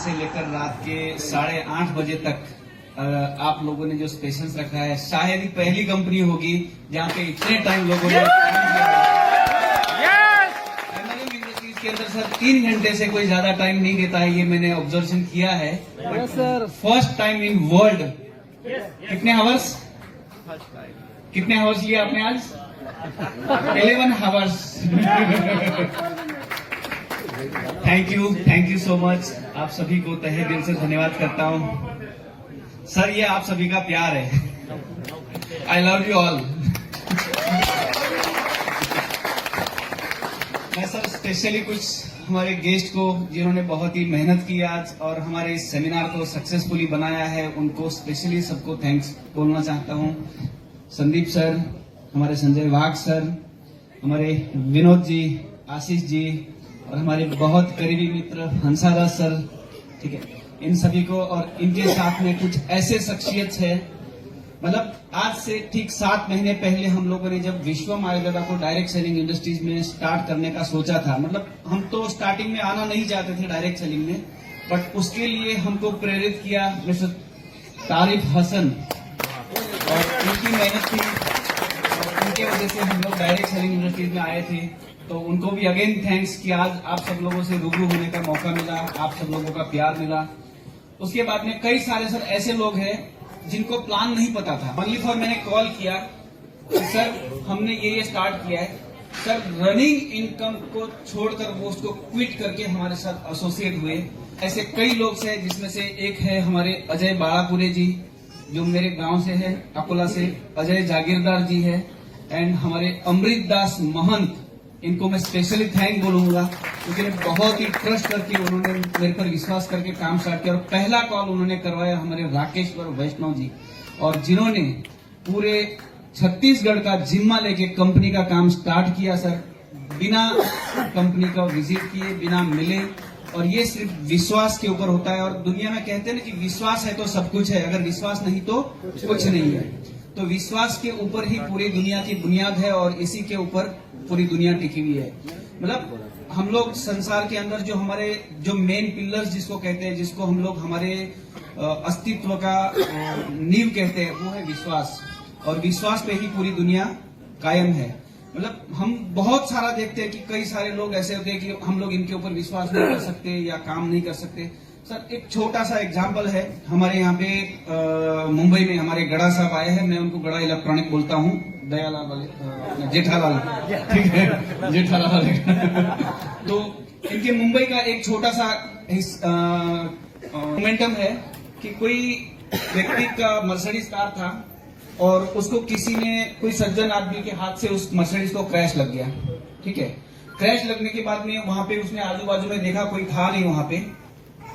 से लेकर रात के 8:30 बजे तक आप लोगों ने जो स्पेशल्स रखा है, शायद ही पहली कंपनी होगी जहां पे इतने टाइम लोगों ने एमएलएम इंडस्ट्रीज के अंदर सर 3 घंटे से कोई ज्यादा टाइम नहीं देता है, ये मैंने ऑब्जर्वेशन किया है। फर्स्ट टाइम इन वर्ल्ड कितने आवर्स लिए आपने आज? 11 hours. Thank you so much. आप सभी को तहे दिल से धन्यवाद करता हूं सर, ये आप सभी का प्यार है। I love you all. मैं सर स्पेशली कुछ हमारे गेस्ट को जिन्होंने बहुत ही मेहनत की आज और हमारे इस सेमिनार को सक्सेसफुली बनाया है, उनको स्पेशली सबको थैंक्स बोलना चाहता हूं। संदीप सर, हमारे संजय वाघ सर, हमारे विनोद जी, आशीष जी और हमारे बहुत करीबी मित्र हंसादास सर, ठीक है, इन सभी को। और इनके साथ में कुछ ऐसे शख्सियत है, मतलब आज से ठीक 7 महीने पहले हम लोगों ने जब विश्वम आयुर्वेदा को डायरेक्ट सेलिंग इंडस्ट्रीज में स्टार्ट करने का सोचा था, मतलब हम तो स्टार्टिंग में आना नहीं चाहते थे डायरेक्ट सेलिंग में, बट उसके लिए हमको प्रेरित किया मिस्टर तारिफ हसन, और उनकी मेहनत थी, उनके वजह से हम लोग डायरेक्ट सेलिंग इंडस्ट्रीज में आए थे। तो उनको भी अगेन थैंक्स कि आज आप सब लोगों से रूबरू होने का मौका मिला, आप सब लोगों का प्यार मिला। उसके बाद में कई सारे सर ऐसे लोग हैं जिनको प्लान नहीं पता था, ओनली फॉर मैंने कॉल किया सर हमने ये स्टार्ट किया है, सर रनिंग इनकम को छोड़कर वो उसको क्विट करके हमारे साथ एसोसिएट हुए। ऐसे कई लोग हैं, जिसमें से एक है हमारे अजय बाड़ापुरे जी जो मेरे गांव से है, अकोला से, अजय जागीरदार जी है, एंड हमारे अमृत दास महंत, इनको मैं स्पेशली थैंक बोलूंगा क्योंकि बहुत ही ट्रस्ट करके उन्होंने मेरे पर विश्वास करके काम स्टार्ट किया। और पहला कॉल उन्होंने करवाया हमारे राकेश्वर वैष्णव जी, और जिन्होंने पूरे छत्तीसगढ़ का जिम्मा लेके कंपनी का काम स्टार्ट किया सर, बिना कंपनी का विजिट किए, बिना मिले। और ये सिर्फ विश्वास के ऊपर होता है, और दुनिया में कहते हैं ना कि विश्वास है तो सब कुछ है, अगर विश्वास नहीं तो कुछ नहीं है। तो विश्वास के ऊपर ही पूरी दुनिया की बुनियाद है और इसी के ऊपर पूरी दुनिया टिकी हुई है। मतलब हम लोग संसार के अंदर जो हमारे जो मेन पिलर्स जिसको कहते हैं, जिसको हम लोग हमारे अस्तित्व का नींव कहते हैं, वो है विश्वास, और विश्वास पे ही पूरी दुनिया कायम है। मतलब हम बहुत सारा देखते हैं कि कई सारे लोग ऐसे होते हैं कि हम लोग इनके ऊपर विश्वास नहीं कर सकते या काम नहीं कर सकते। सर एक छोटा सा एग्जाम्पल है, हमारे यहाँ पे मुंबई में हमारे गड़ा साहब आए हैं, मैं उनको गड़ा इलेक्ट्रॉनिक बोलता हूँ, दयालाल वाले, जेठालाल, ठीक है, जेठालाल वाले। तो इनके मुंबई का एक छोटा सा मोमेंटम है कि कोई व्यक्ति का मर्सिडीज कार था और उसको किसी ने, कोई सज्जन आदमी के हाथ से उस मर्सिडीज को क्रैश लग गया, ठीक है। क्रैश लगने के बाद में वहां पे उसने आजू बाजू में देखा, कोई था नहीं वहां पे,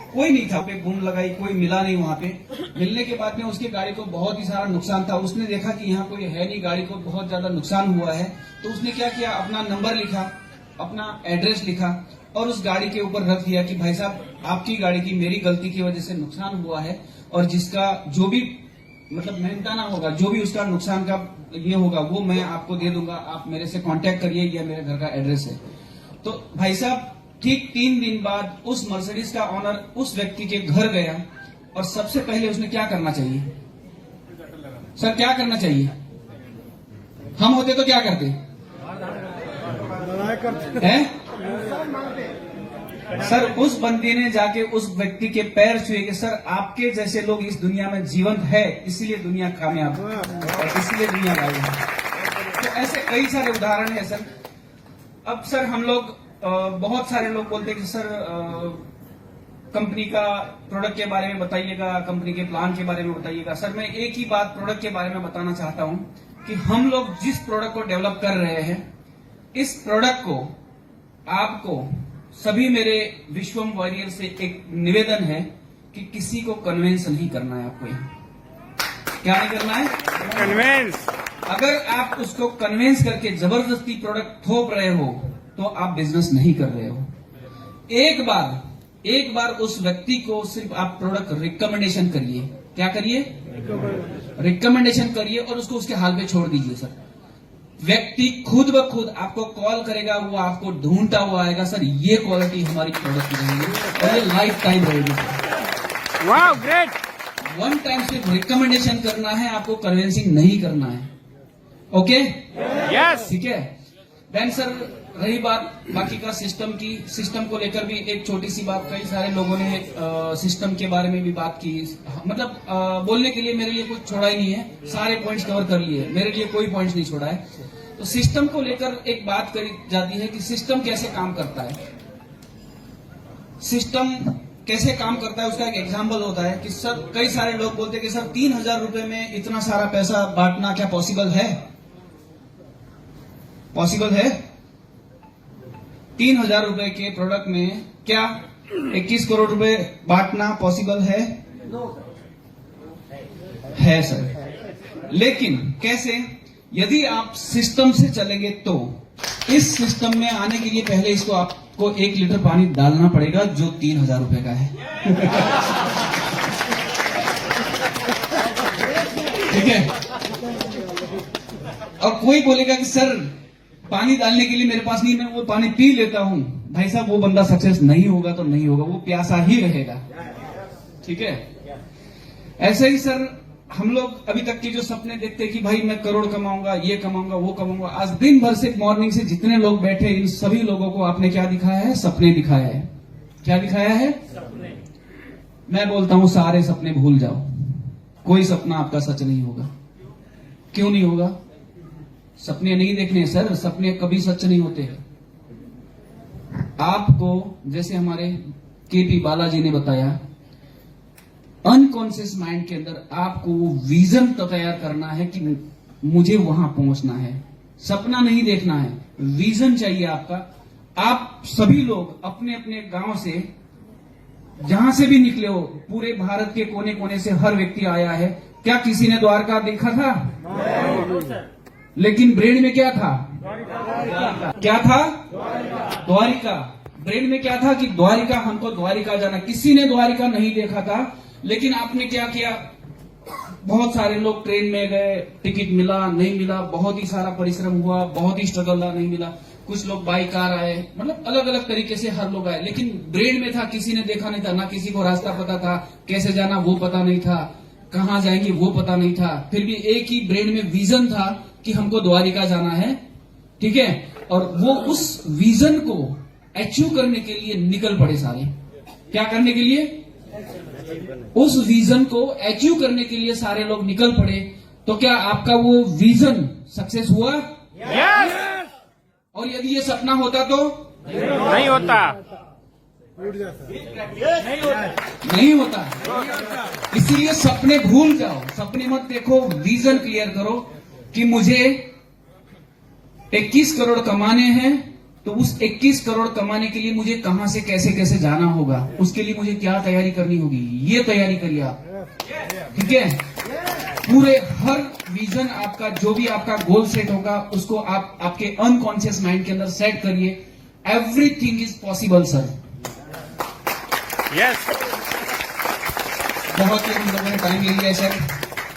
कोई नहीं था, पे बूम लगाई, कोई मिला नहीं वहां पे। मिलने के बाद में उसकी गाड़ी को बहुत ही सारा नुकसान था, उसने देखा कि यहाँ कोई है नहीं, गाड़ी को बहुत ज्यादा नुकसान हुआ है। तो उसने क्या किया, अपना नंबर लिखा, अपना एड्रेस लिखा और उस गाड़ी के ऊपर रख दिया कि भाई साहब आपकी गाड़ी की मेरी गलती की वजह से नुकसान हुआ है, और जिसका जो भी मतलब मेहनताना होगा, जो भी उसका नुकसान का ये होगा वो मैं आपको दे दूंगा, आप मेरे से कांटेक्ट करिए, यह मेरे घर का एड्रेस है। तो भाई साहब ठीक 3 दिन बाद उस मर्सिडीज का ऑनर उस व्यक्ति के घर गया, और सबसे पहले उसने क्या करना चाहिए सर, क्या करना चाहिए? हम होते तो क्या करते हैं सर? उस बंदी ने जाके उस व्यक्ति के पैर छुए कि सर आपके जैसे लोग इस दुनिया में जीवंत है, इसीलिए दुनिया कामयाब और इसीलिए दुनिया लाई है। तो ऐसे कई सारे उदाहरण है सर। अब सर हम लोग बहुत सारे लोग बोलते हैं कि सर कंपनी का प्रोडक्ट के बारे में बताइएगा, कंपनी के प्लान के बारे में बताइएगा। सर मैं एक ही बात प्रोडक्ट के बारे में बताना चाहता हूं कि हम लोग जिस प्रोडक्ट को डेवलप कर रहे हैं, इस प्रोडक्ट को आपको सभी मेरे विश्वम वॉरियर से एक निवेदन है कि किसी को कन्विंस नहीं करना है। आपको क्या नहीं करना है? कन्विंस। अगर आप उसको कन्विंस करके जबरदस्ती प्रोडक्ट थोप रहे हो तो आप बिजनेस नहीं कर रहे हो। एक बार उस व्यक्ति को सिर्फ आप प्रोडक्ट रिकमेंडेशन करिए। क्या करिए? रिकमेंडेशन करिए और उसको उसके हाल पे छोड़ दीजिए सर। व्यक्ति खुद ब खुद आपको कॉल करेगा, वो आपको ढूंढता हुआ आएगा, सर ये क्वालिटी हमारी प्रोडक्ट की रहेगी और ये लाइफ टाइम रहेगी। वाह ग्रेट। वन टाइम सिर्फ रिकमेंडेशन करना है, आपको कन्विंसिंग नहीं करना है। Okay yes. ठीक है। देन सर रही बात बाकी का सिस्टम की, सिस्टम को लेकर भी एक छोटी सी बात, कई सारे लोगों ने सिस्टम के बारे में भी बात की। मतलब बोलने के लिए मेरे लिए कुछ छोड़ा ही नहीं है, सारे पॉइंट्स कवर कर लिए, मेरे लिए कोई पॉइंट्स नहीं छोड़ा है। तो सिस्टम को लेकर एक बात करी जाती है कि सिस्टम कैसे काम करता है। सिस्टम कैसे काम करता है उसका एक एग्जाम्पल होता है कि सर कई सारे लोग बोलते हैं कि सर 3,000 रुपए में इतना सारा पैसा बांटना क्या पॉसिबल है? पॉसिबल है? 3,000 रुपए के प्रोडक्ट में क्या 21 करोड़ रुपए बांटना पॉसिबल है? है सर। लेकिन कैसे? यदि आप सिस्टम से चलेंगे तो इस सिस्टम में आने के लिए पहले इसको आपको 1 लीटर पानी डालना पड़ेगा जो 3,000 रुपए का है। ठीक है। और कोई बोलेगा कि सर पानी डालने के लिए मेरे पास नहीं, मैं वो पानी पी लेता हूं। भाई साहब वो बंदा सक्सेस नहीं होगा तो नहीं होगा, वो प्यासा ही रहेगा। ठीक है। ऐसे ही सर हम लोग अभी तक के जो सपने देखते हैं कि भाई मैं करोड़ कमाऊंगा, ये कमाऊंगा, वो कमाऊंगा, आज दिन भर से मॉर्निंग से जितने लोग बैठे इन सभी लोगों को आपने क्या दिखाया है? सपने दिखाया है। क्या दिखाया है? सपने। मैं बोलता हूं सारे सपने भूल जाओ, कोई सपना आपका सच नहीं होगा। क्यों नहीं होगा? सपने नहीं देखने सर, सपने कभी सच नहीं होते। आपको जैसे हमारे केपी बालाजी ने बताया, अनकॉन्शियस माइंड के अंदर आपको वो विजन तैयार करना है कि मुझे वहां पहुंचना है। सपना नहीं देखना है, विजन चाहिए आपका। आप सभी लोग अपने अपने गांव से जहां से भी निकले हो, पूरे भारत के कोने कोने से हर व्यक्ति आया है। क्या किसी ने द्वारका देखा था? लेकिन ब्रेन में क्या था? क्या था? द्वारिका। ब्रेन में क्या था कि द्वारिका, हमको द्वारिका जाना। किसी ने द्वारिका नहीं देखा था, लेकिन आपने क्या किया? बहुत सारे लोग ट्रेन में गए, टिकट मिला नहीं मिला, बहुत ही सारा परिश्रम हुआ, बहुत ही स्ट्रगल रहा, नहीं मिला। कुछ लोग बाई कार आए, मतलब अलग अलग तरीके से हर लोग आए, लेकिन ब्रेन में था, किसी ने देखा नहीं था, ना किसी को रास्ता पता था, कैसे जाना वो पता नहीं था, कहां जाएंगे वो पता नहीं था। फिर भी एक ही ब्रेन में विजन था कि हमको द्वारिका जाना है। ठीक है। और वो उस विजन को अचीव करने के लिए निकल पड़े सारे। क्या करने के लिए? उस विजन को अचीव करने के लिए सारे लोग निकल पड़े। तो क्या आपका वो विजन सक्सेस हुआ? यस। और यदि ये सपना होता तो नहीं होता। नहीं होता। इसीलिए सपने भूल जाओ, सपने मत देखो, विजन क्लियर करो कि मुझे 21 करोड़ कमाने हैं। तो उस 21 करोड़ कमाने के लिए मुझे कहां से कैसे कैसे जाना होगा, उसके लिए मुझे क्या तैयारी करनी होगी, ये तैयारी करिए आप। ठीक है। पूरे हर विजन आपका, जो भी आपका गोल सेट होगा, उसको आप आपके अनकॉन्शियस माइंड के अंदर सेट करिए। Everything is possible sir. Yes. बहुत ही हम लोगों ने टाइम ले लिया है सर,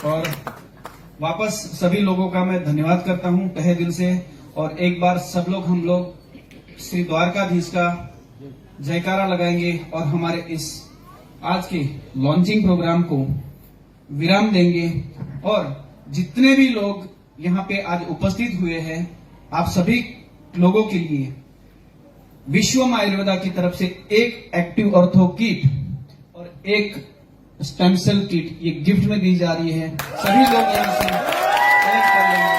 और वापस सभी लोगों का मैं धन्यवाद करता हूं तहे दिल से। और एक बार सब लोग, हम लोग श्री द्वारकाधीश का जयकारा लगाएंगे और हमारे इस आज के लॉन्चिंग प्रोग्राम को विराम देंगे। और जितने भी लोग यहाँ पे आज उपस्थित हुए हैं, आप सभी लोगों के लिए विश्वम आयुर्वेदा की तरफ से एक एक्टिव ऑर्थो किट और एक स्टेम सेल किट ये गिफ्ट में दी जा रही है। सभी लोग यहाँ से कलेक्ट कर लेंगे।